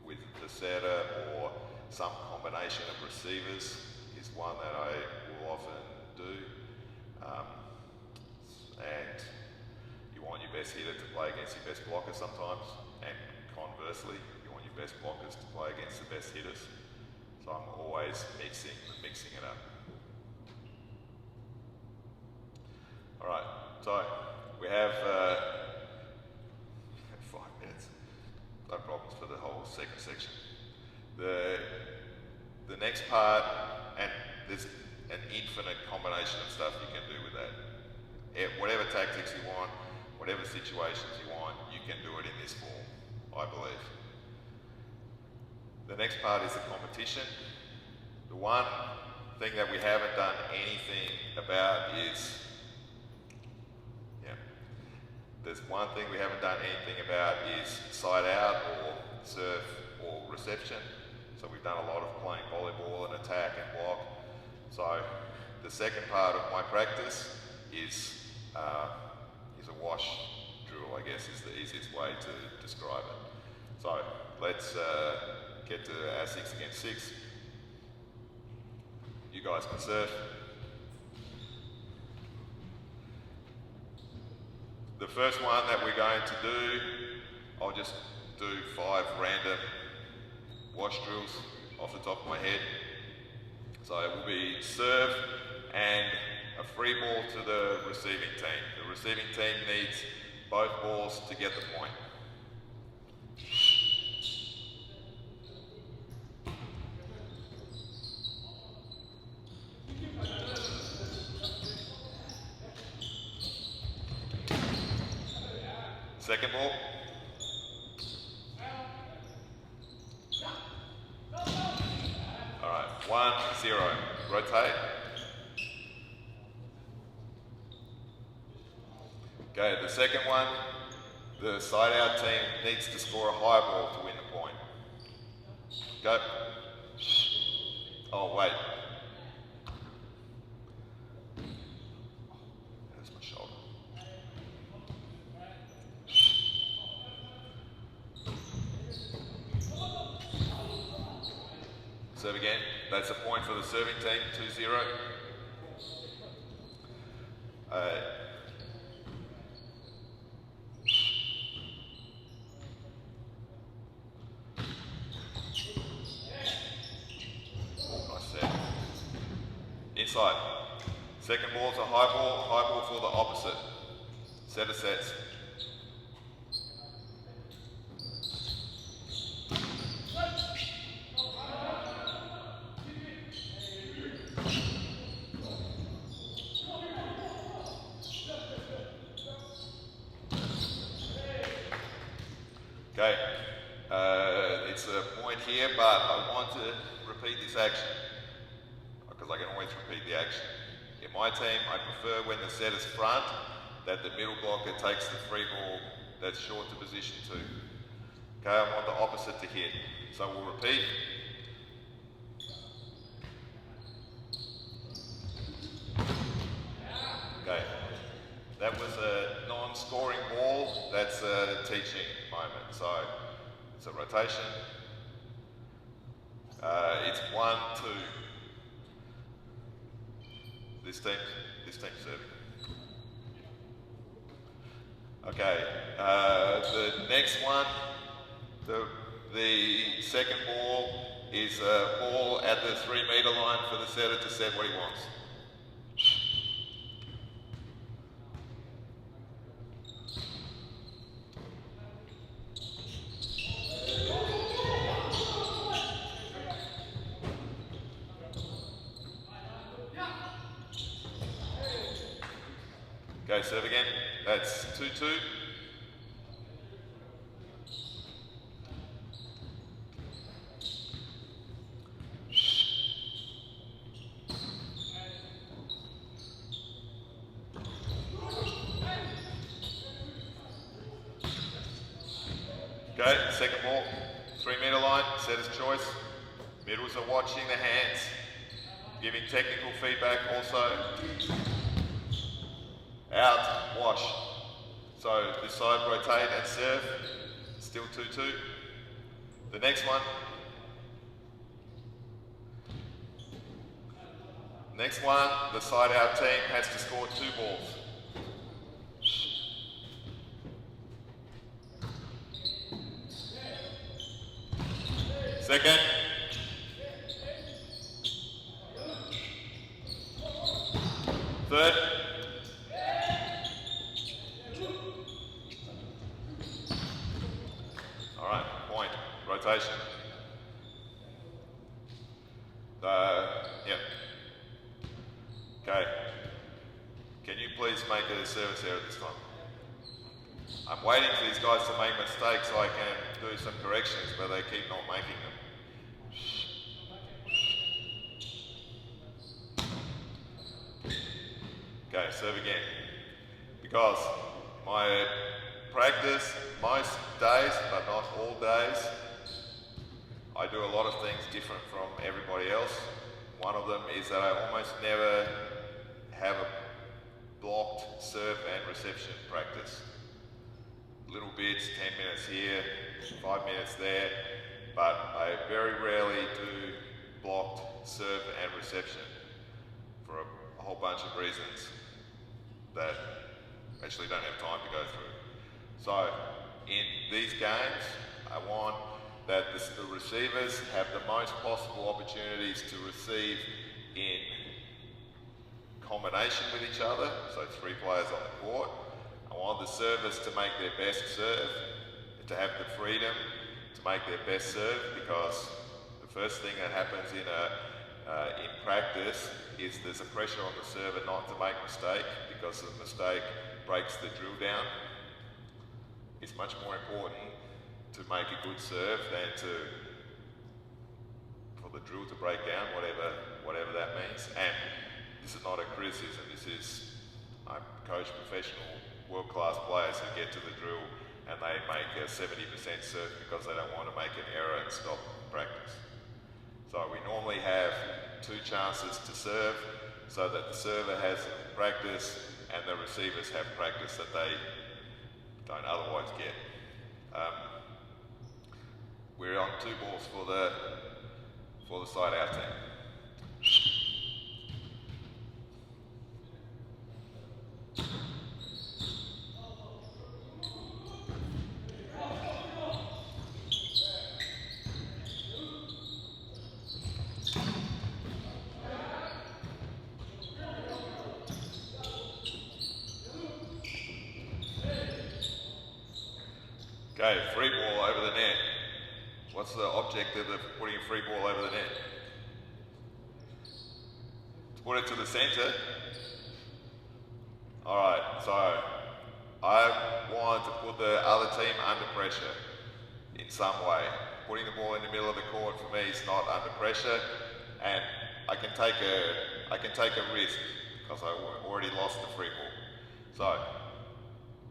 with the setter, or some combination of receivers is one that I will often do. And you want your best hitter to play against your best blocker sometimes, and conversely, you want your best blockers to play against the best hitters. So I'm always mixing it up. All right, so we have 5 minutes. No problems for the whole second section. The next part, and there's an infinite combination of stuff you can do with that. Whatever tactics you want, whatever situations you want, you can do it in this form, I believe. The next part is the competition. The one thing that we haven't done anything about is, there's one thing we haven't done anything about is side out or serve or reception. So we've done a lot of playing volleyball and attack and block. So the second part of my practice is a wash drill, I guess is the easiest way to describe it. So let's get to our 6 against 6. You guys can serve. The first one that we're going to do, I'll just do 5 random wash drills off the top of my head. So it will be serve and a free ball to the receiving team. The receiving team needs both balls to get the point. Second ball. All right, 1-0. Rotate. Okay, the second one, the side out team needs to score a high ball to win the point. Go. Oh, wait. That's my shoulder. Serve again. That's a point for the serving team, 2-0. Nice set. Inside. Second ball's a high ball for the opposite. Set of sets. Okay, it's a point here, but I want to repeat this action because I can always repeat the action. In my team, I prefer when the set is front that the middle blocker takes the free ball that's short to position 2. Okay, I want the opposite to hit. So we'll repeat. Okay, that was a non-scoring ball. That's a teaching moment. So it's a rotation. It's 1-2. This team's serving. Okay, the next one, the second ball is a ball at the 3-meter line for the setter to set what he wants. Okay, serve again. That's 2-2. Okay, second ball, 3-meter line, setter's choice. Middles are watching the hands, giving technical feedback also. Out, wash. So this side rotate and serve, still 2-2. The next one. Next one, the side our team has to score 2 balls. Second. Third. All right, point, rotation. Yep. Okay. Can you please make a service error this time? I'm waiting for these guys to make mistakes so I can do some corrections, but they keep not making them. Okay, serve again. Because my practice, most days, but not all days, I do a lot of things different from everybody else. One of them is that I almost never have a blocked serve and reception practice. Little bits, 10 minutes here, 5 minutes there, but I very rarely do blocked serve and reception for a whole bunch of reasons that actually don't have time to go through. So in these games, I want that the receivers have the most possible opportunities to receive in combination with each other, so 3 players on the court. I want the servers to make their best serve, to have the freedom to make their best serve, because the first thing that happens in practice is there's a pressure on the server not to make a mistake, because the mistake breaks the drill down. It's much more important to make a good serve than for the drill to break down, whatever that means. And this is not a criticism, I coach professional world-class players who get to the drill and they make a 70% serve because they don't want to make an error and stop practice. So we normally have 2 chances to serve so that the server has practice and the receivers have practice that they don't otherwise get. We're on 2 balls for for the side out team. Okay, free ball over the net. What's the objective of putting a free ball over the net? To put it to the centre. Alright, so I want to put the other team under pressure in some way. Putting the ball in the middle of the court for me is not under pressure, and I can take a risk because I already lost the free ball. So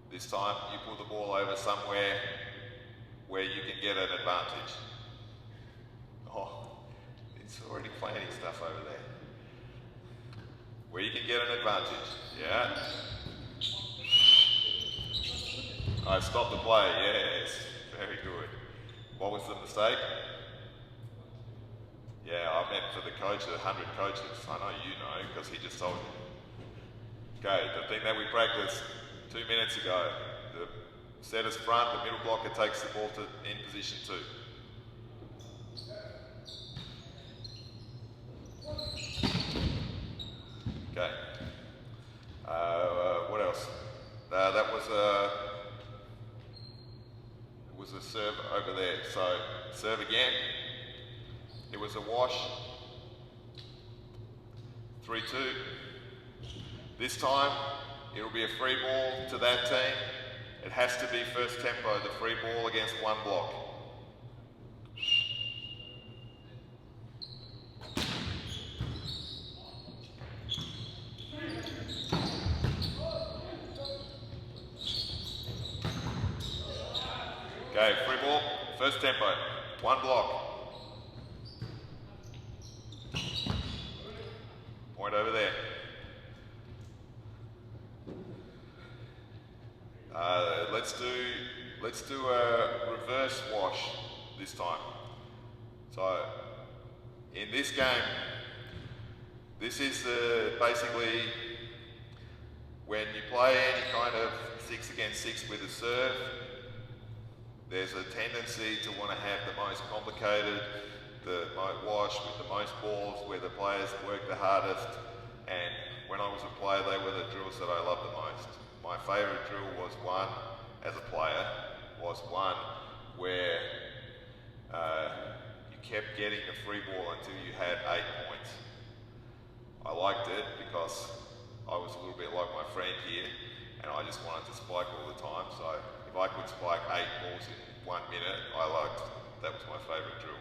this time you put the ball over somewhere where you can get an advantage. Oh, it's already planning stuff over there. Where you can get an advantage, yeah? I stopped the play, yes, very good. What was the mistake? Yeah, I meant for the coach, the 100 coaches. I know you know, because he just told me. Okay, the thing that we practiced 2 minutes ago, the setter's front, the middle blocker takes the ball in position 2. Okay. What else? That was a serve over there. So serve again. It was a wash. 3-2. This time it'll be a free ball to that team. It has to be first tempo, the free ball against one block. Okay, free ball, first tempo, one block. Point over there. Let's do a reverse wash this time. So in this game, this is basically when you play any kind of 6 against 6 with a serve, there's a tendency to want to have the most complicated, the wash with the most balls, where the players work the hardest. And when I was a player, they were the drills that I loved the most. My favourite drill was one, as a player, was one where you kept getting the free ball until you had 8 points. I liked it because I was a little bit like my friend here, and I just wanted to spike all the time. So if I could spike 8 balls in 1 minute, that was my favourite drill.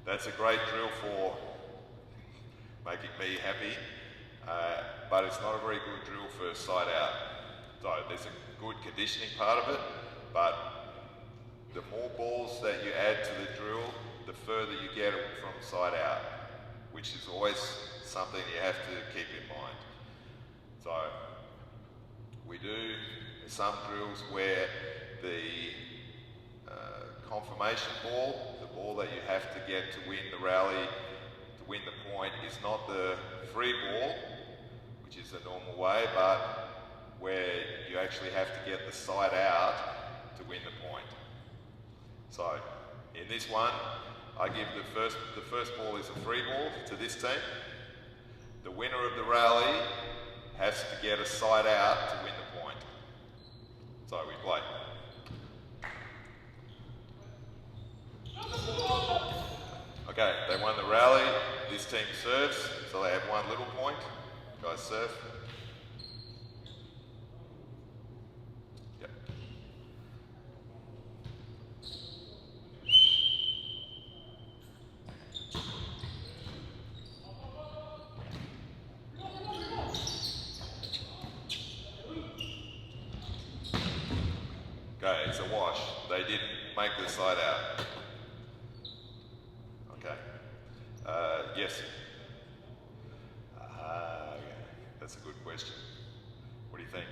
That's a great drill for making me happy, but it's not a very good drill for side out. So there's a good conditioning part of it, but the more balls that you add to the drill, the further you get it from side out, which is always something you have to keep in mind. So we do some drills where the confirmation ball, the ball that you have to get to win the rally, to win the point, is not the free ball, which is the normal way, but where you actually have to get the side out to win the point. So in this one, I give the first ball is a free ball to this team. The winner of the rally has to get a side out to win the point. So we play. Okay, they won the rally. This team serves, so they have one little point. Guys serve. Yep. Okay, it's a wash. They didn't make the side out. Okay. Yes. That's a good question. What do you think?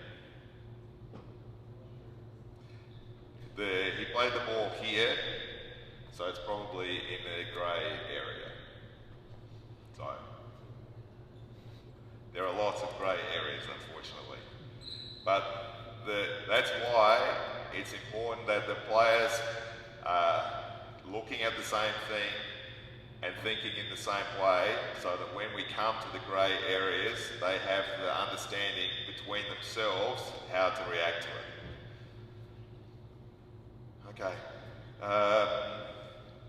He played the ball here, So it's probably in the grey area. So there are lots of grey areas, unfortunately. But that's why it's important that the players are looking at the same thing and thinking in the same way, so that when we come to the grey areas, they have the understanding between themselves how to react to it. Okay.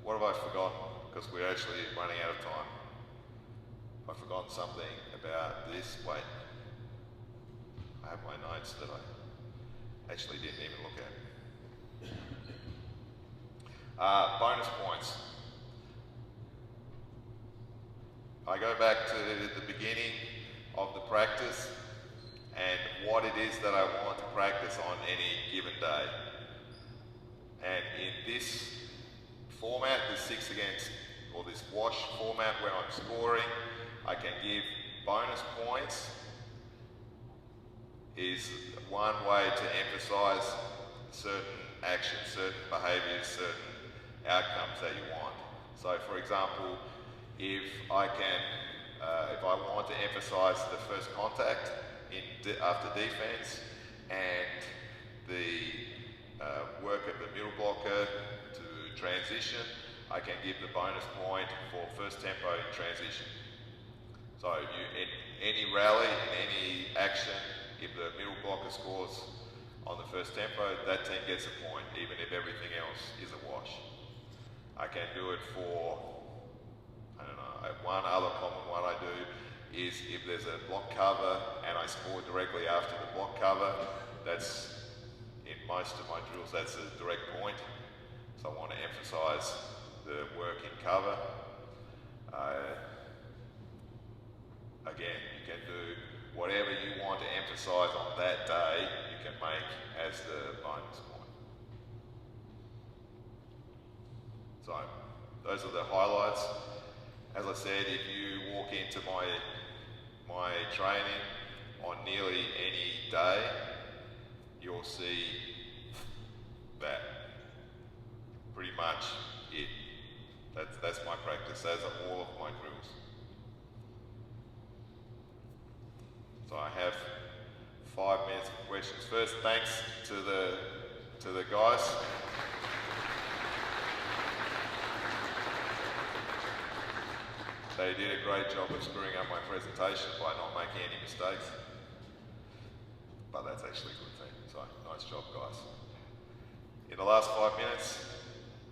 What have I forgotten? Because we're actually running out of time. I've forgotten something about this. Wait. I have my notes that I actually didn't even look at. Bonus points. I go back to the beginning of the practice and what it is that I want to practice on any given day. And in this format, the 6 against, or this wash format where I'm scoring, I can give bonus points is one way to emphasize certain actions, certain behaviours, certain outcomes that you want. So for example, if I want to emphasize the first contact after defense and the work of the middle blocker to transition, I can give the bonus point for first tempo in transition. So in any rally, in any action, if the middle blocker scores on the first tempo, that team gets a point, even if everything else is a wash. I can do it for, I don't know, one other common one I do is if there's a block cover and I score directly after the block cover, that's, in most of my drills, that's a direct point. So I want to emphasize the work in cover. Again, you can do whatever you want to emphasize on that day, you can make as the bonus point. So those are the highlights. As I said, if you walk into my training on nearly any day, you'll see that pretty much it. That's my practice. Those are all of my drills. So I have 5 minutes for questions. First, thanks to the guys. They did a great job of screwing up my presentation by not making any mistakes. But that's actually a good thing. So nice job, guys. In the last 5 minutes,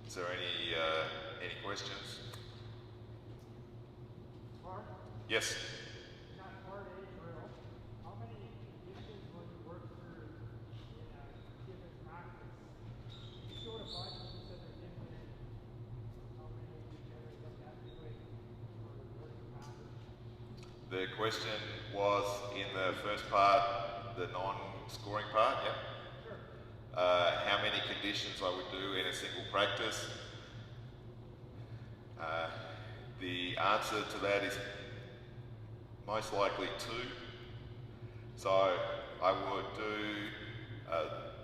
is there any questions? Mark? Yes. Not part A drill. How many conditions will you work through in a given practice? You showed a bunch and you said they're different. How many do you generally look at doing for working patterns? The question was in the first part, the non-scoring part, yeah? Sure. How many conditions I would do in a single practice? The answer to that is most likely 2. So I would do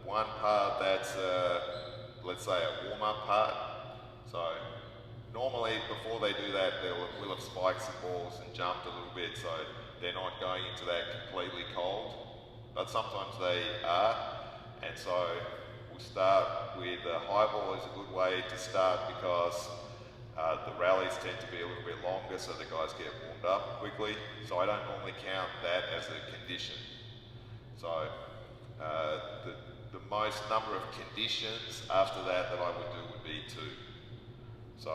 one part that's, let's say, a warm-up part. So normally before they do that, we'll have spiked some balls and jumped a little bit, so they're not going into that completely cold. But sometimes they are, and so we'll start with a high ball is a good way to start because the rallies tend to be a little bit longer, so the guys get warmed up quickly. So I don't normally count that as a condition. So the most number of conditions after that I would do would be 2. So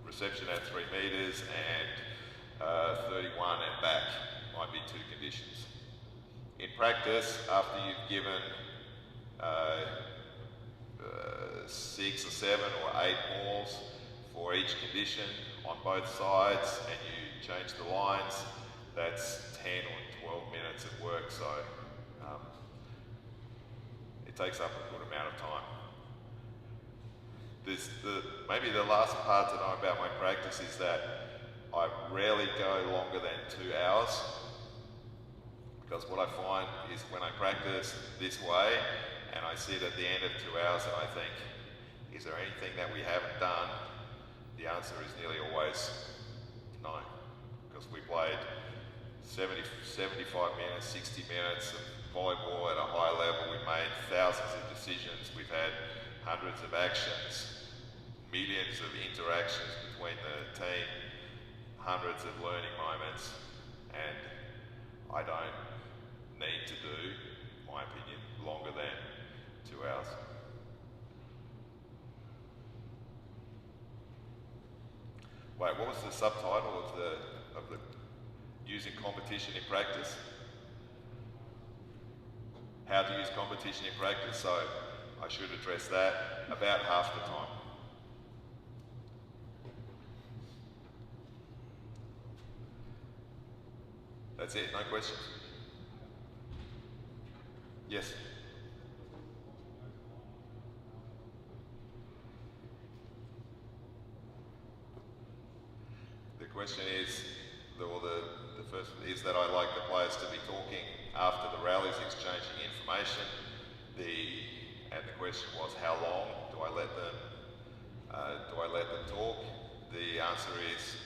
reception at 3 meters and 31 and back might be 2 conditions. In practice, after you've given 6 or 7 or 8 balls for each condition on both sides and you change the lines, that's 10 or 12 minutes of work, so it takes up a good amount of time. Maybe the last part to know about my practice is that I rarely go longer than 2 hours, because what I find is when I practice this way and I sit at the end of 2 hours and I think, is there anything that we haven't done, the answer is nearly always no, because we played 70, 75 minutes, 60 minutes of volleyball at a high level. We made thousands of decisions. We've had hundreds of actions, millions of interactions between the team, hundreds of learning moments, and I don't need to do, in my opinion, longer than 2 hours. Wait, what was the subtitle of the using competition in practice? How to use competition in practice, so I should address that about half the time. That's it, no questions? Yes? The question is, the first is that I like the players to be talking after the rallies, exchanging information. And the question was, how long do I let them talk? The answer is,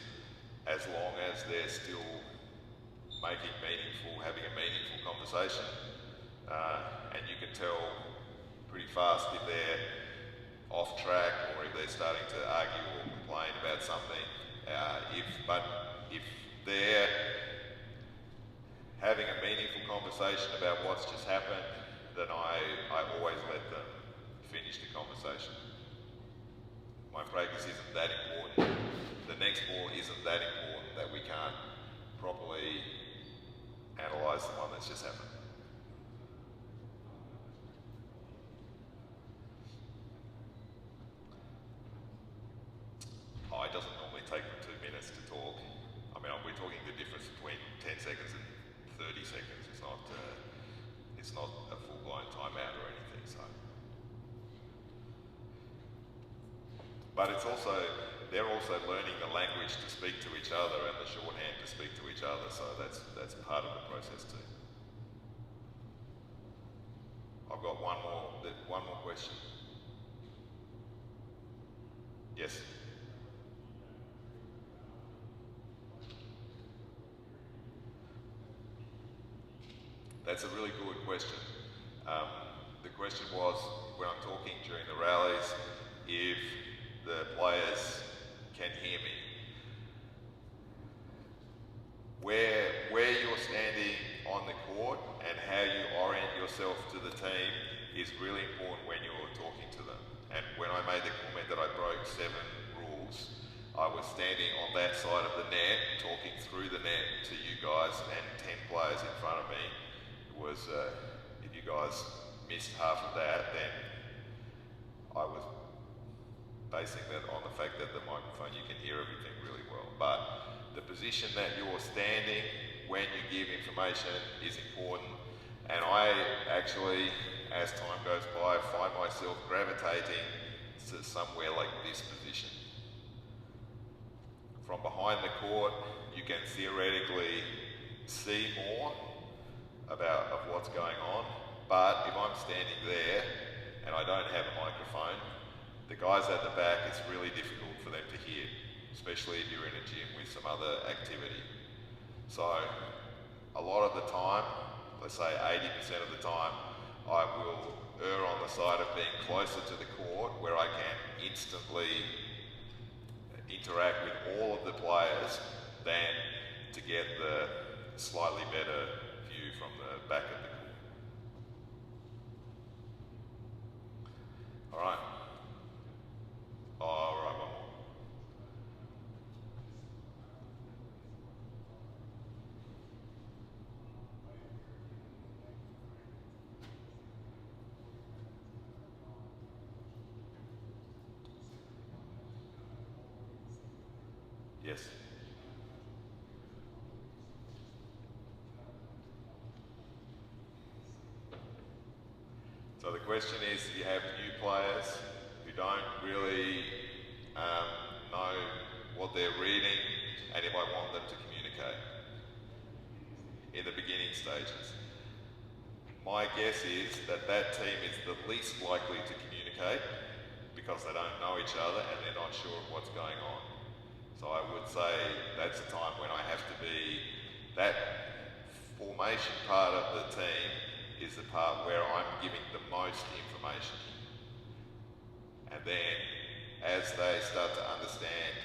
as long as they're still having a meaningful conversation. And you can tell pretty fast if they're off track or if they're starting to argue or complain about something. If they're having a meaningful conversation about what's just happened, then I always let them finish the conversation. My practice isn't that important. The next ball isn't that important that we can't properly analyse the one that's just happened. It doesn't normally take them 2 minutes to talk. I mean, we're talking the difference between 10 seconds and 30 seconds. It's not a full-blown timeout or anything, so. But they're also learning the language to speak to each other and the shorthand to speak to each other, so that's part of the process too. I've got one more question. Yes? That's a really good question. The question was, when I'm talking during the rallies, if the players can hear me. Where you're standing on the court and how you orient yourself to the team is really important when you're talking to them. And when I made the comment that I broke 7 rules, I was standing on that side of the net, talking through the net to you guys and 10 players in front of me. It was, if you guys missed half of that, then I was basing that on the fact that the microphone, you can hear everything really well. But the position that you're standing when you give information is important. And I actually, as time goes by, find myself gravitating to somewhere like this position. From behind the court, you can theoretically see more of what's going on. But if I'm standing there and I don't have a microphone, the guys at the back, it's really difficult for them to hear, especially if you're in a gym with some other activity. So a lot of the time, let's say 80% of the time, I will err on the side of being closer to the court where I can instantly interact with all of the players than to get the slightly better view from the back of the court. All right. All right, one more. Yes. So the question is, you have new players who don't really know what they're reading, and if I want them to communicate in the beginning stages. My guess is that that team is the least likely to communicate because they don't know each other and they're not sure of what's going on. So I would say that's a time when I have to be, that formation part of the team is the part where I'm giving the most information. And then as they start to understand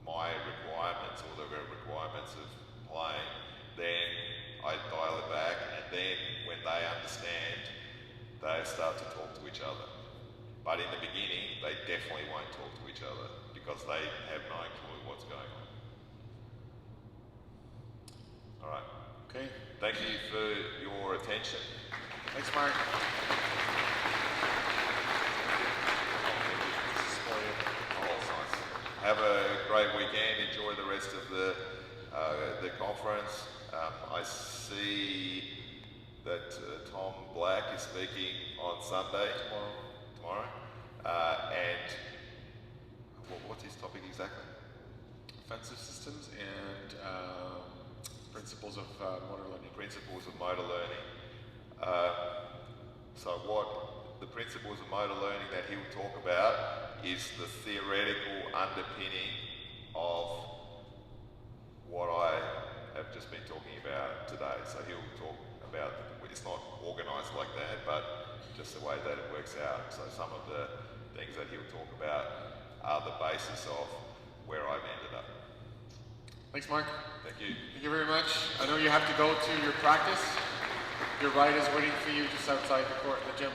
my requirements or the requirements of playing, then I dial it back, and then when they understand, they start to talk to each other. But in the beginning, they definitely won't talk to each other because they have no clue what's going on. All right. Okay. Thank you for your attention. Thanks, Mark. Oh, nice. Have a great weekend. Enjoy the rest of the conference. I see that Tom Black is speaking on Sunday. Tomorrow. And what's his topic exactly? Offensive systems and principles of motor learning. Principles of motor learning. So what the principles of motor learning that he'll talk about is the theoretical underpinning of what I have just been talking about today. So he'll talk about, it's not organised like that, but just the way that it works out. So some of the things that he'll talk about are the basis of where I've ended up. Thanks, Mark. Thank you. Thank you very much. I know you have to go to your practice. Your ride is waiting for you just outside the gym.